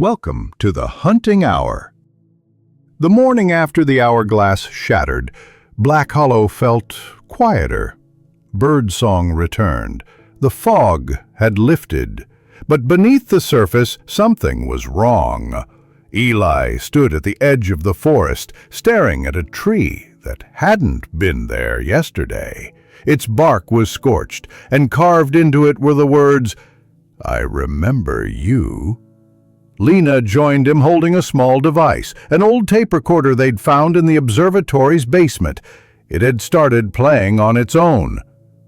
Welcome to the hunting hour. The morning after the hourglass shattered, Black Hollow felt quieter. Birdsong returned. The fog had lifted. But beneath the surface, something was wrong. Eli stood at the edge of the forest, staring at a tree that hadn't been there yesterday. Its bark was scorched, and carved into it were the words, "I remember you." Lena joined him holding a small device, an old tape recorder they'd found in the observatory's basement. It had started playing on its own.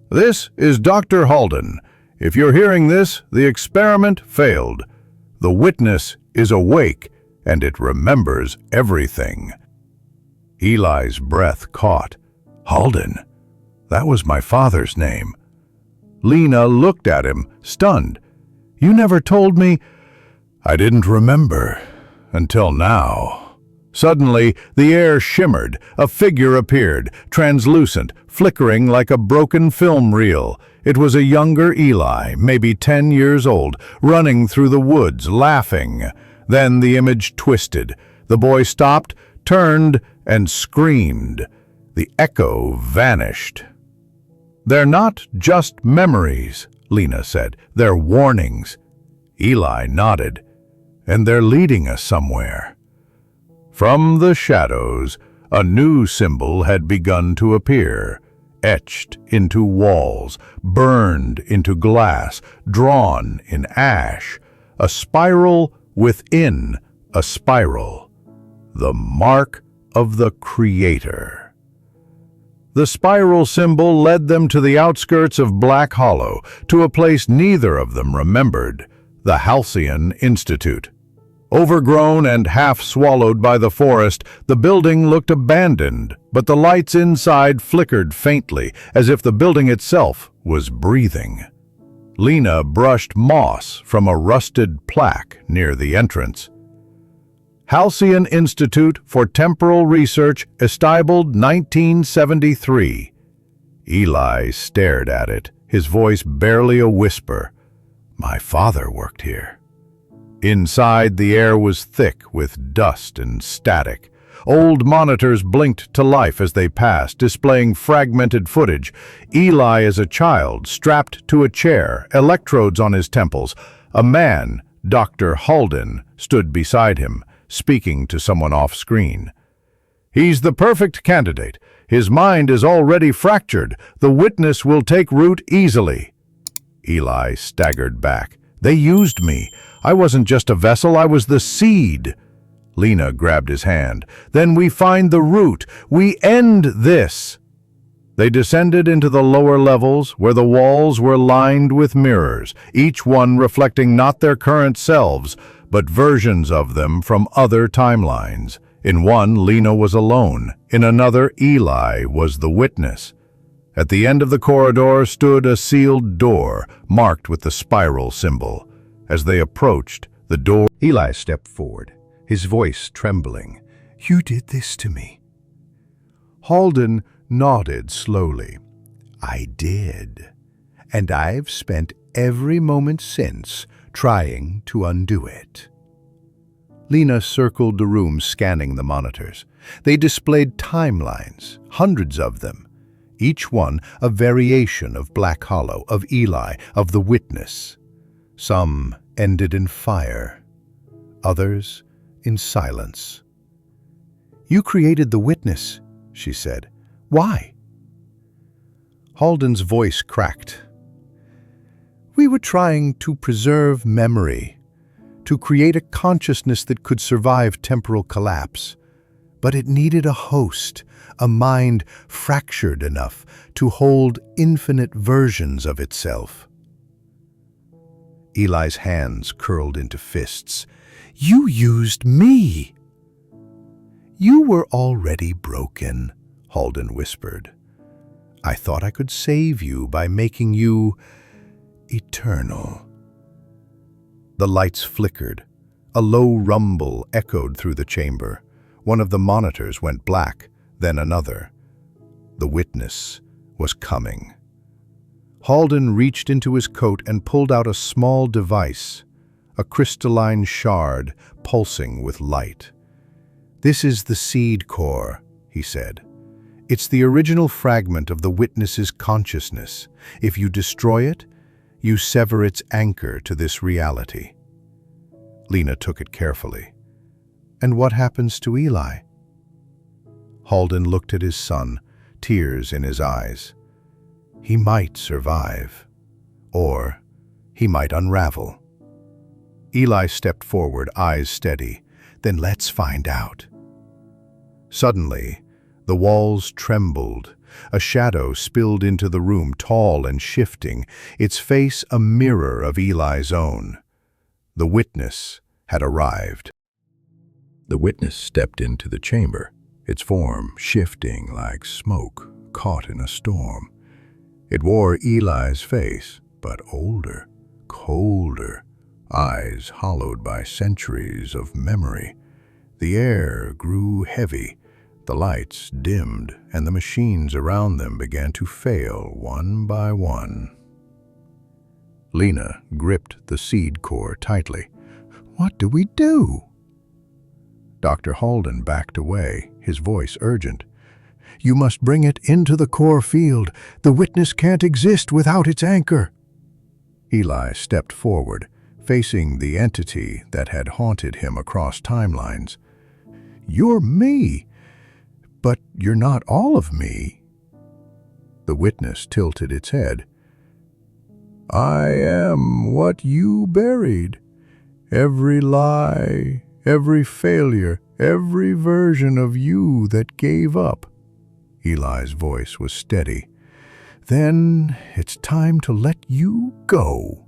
"This is Dr. Halden. If you're hearing this, the experiment failed. The witness is awake, and it remembers everything." Eli's breath caught. Halden? That was my father's name. Lena looked at him, stunned. "You never told me—" "I didn't remember, until now." Suddenly, the air shimmered. A figure appeared, translucent, flickering like a broken film reel. It was a younger Eli, maybe 10 years old, running through the woods, laughing. Then the image twisted. The boy stopped, turned, and screamed. The echo vanished. "They're not just memories," Lena said. "They're warnings." Eli nodded. "And they're leading us somewhere." From the shadows, a new symbol had begun to appear, etched into walls, burned into glass, drawn in ash, a spiral within a spiral. The mark of the Creator. The spiral symbol led them to the outskirts of Black Hollow, to a place neither of them remembered, the Halcyon Institute. Overgrown and half-swallowed by the forest, the building looked abandoned, but the lights inside flickered faintly, as if the building itself was breathing. Lena brushed moss from a rusted plaque near the entrance. Halcyon Institute for Temporal Research, established 1973. Eli stared at it, his voice barely a whisper. "My father worked here." Inside, the air was thick with dust and static. Old monitors blinked to life as they passed, displaying fragmented footage. Eli as a child, strapped to a chair, electrodes on his temples. A man, Dr. Halden, stood beside him, speaking to someone off-screen. "He's the perfect candidate. His mind is already fractured. The witness will take root easily." Eli staggered back. "They used me. I wasn't just a vessel, I was the seed." Lena grabbed his hand. "Then we find the root. We end this." They descended into the lower levels, where the walls were lined with mirrors, each one reflecting not their current selves, but versions of them from other timelines. In one, Lena was alone. In another, Eli was the witness. At the end of the corridor stood a sealed door, marked with the spiral symbol. As they approached, the door... Eli stepped forward, his voice trembling. "You did this to me." Halden nodded slowly. "I did. And I've spent every moment since trying to undo it." Lena circled the room, scanning the monitors. They displayed timelines, hundreds of them. Each one a variation of Black Hollow, of Eli, of the witness. Some ended in fire, others in silence. "You created the witness," she said. "Why?" Halden's voice cracked. "We were trying to preserve memory, to create a consciousness that could survive temporal collapse. But it needed a host, a mind fractured enough to hold infinite versions of itself." Eli's hands curled into fists. "You used me!" "You were already broken," Halden whispered. "I thought I could save you by making you eternal." The lights flickered. A low rumble echoed through the chamber. One of the monitors went black, then another. The witness was coming. Halden reached into his coat and pulled out a small device, a crystalline shard pulsing with light. "This is the seed core," he said. "It's the original fragment of the witness's consciousness. If you destroy it, you sever its anchor to this reality." Lena took it carefully. "And what happens to Eli?" Halden looked at his son, tears in his eyes. "He might survive, or he might unravel." Eli stepped forward, eyes steady. "Then let's find out." Suddenly, the walls trembled. A shadow spilled into the room, tall and shifting, its face a mirror of Eli's own. The witness had arrived. The witness stepped into the chamber, its form shifting like smoke caught in a storm. It wore Eli's face, but older, colder, eyes hollowed by centuries of memory. The air grew heavy, the lights dimmed, and the machines around them began to fail one by one. Lena gripped the seed core tightly. "What do we do?" Dr. Halden backed away, his voice urgent. "You must bring it into the core field. The witness can't exist without its anchor." Eli stepped forward, facing the entity that had haunted him across timelines. "You're me, but you're not all of me." The witness tilted its head. "I am what you buried. Every lie, every failure, every version of you that gave up." Eli's voice was steady. "Then it's time to let you go."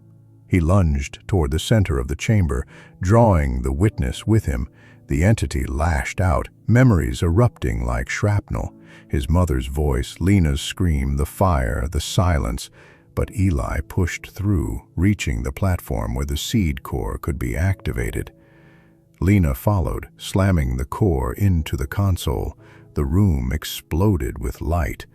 He lunged toward the center of the chamber, drawing the witness with him. The entity lashed out, memories erupting like shrapnel. His mother's voice, Lena's scream, the fire, the silence. But Eli pushed through, reaching the platform where the seed core could be activated. Lena followed, slamming the core into the console. The room exploded with light.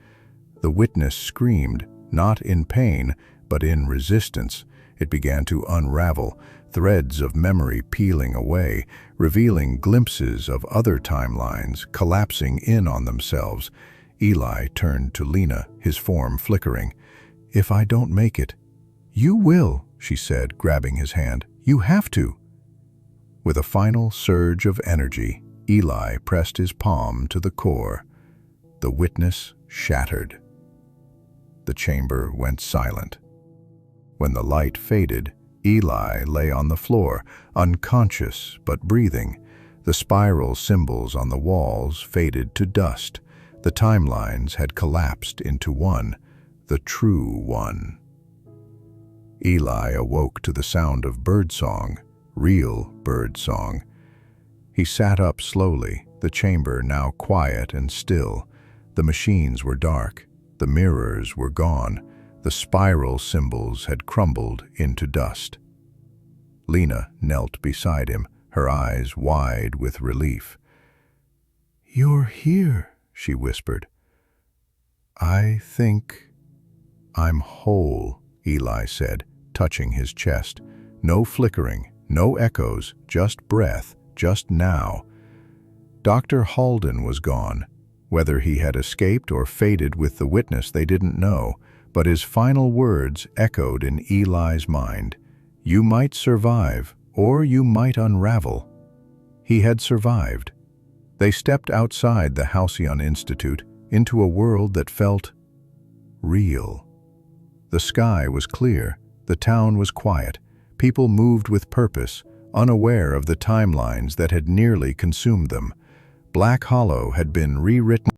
The witness screamed, not in pain, but in resistance. It began to unravel, threads of memory peeling away, revealing glimpses of other timelines, collapsing in on themselves. Eli turned to Lena, his form flickering. "If I don't make it—" "You will," she said, grabbing his hand. "You have to." With a final surge of energy, Eli pressed his palm to the core. The witness shattered. The chamber went silent. When the light faded, Eli lay on the floor, unconscious but breathing. The spiral symbols on the walls faded to dust. The timelines had collapsed into one, the true one. Eli awoke to the sound of birdsong, real birdsong. He sat up slowly, the chamber now quiet and still. The machines were dark, the mirrors were gone, the spiral symbols had crumbled into dust. Lena knelt beside him, her eyes wide with relief. "You're here," she whispered. "I think I'm whole," Eli said, touching his chest. No flickering, no echoes, just breath, just now. Dr. Halden was gone. Whether he had escaped or faded with the witness, they didn't know, but his final words echoed in Eli's mind. You might survive, or you might unravel. He had survived. They stepped outside the Halcyon Institute into a world that felt real. The sky was clear, the town was quiet, people moved with purpose, unaware of the timelines that had nearly consumed them. Black Hollow had been rewritten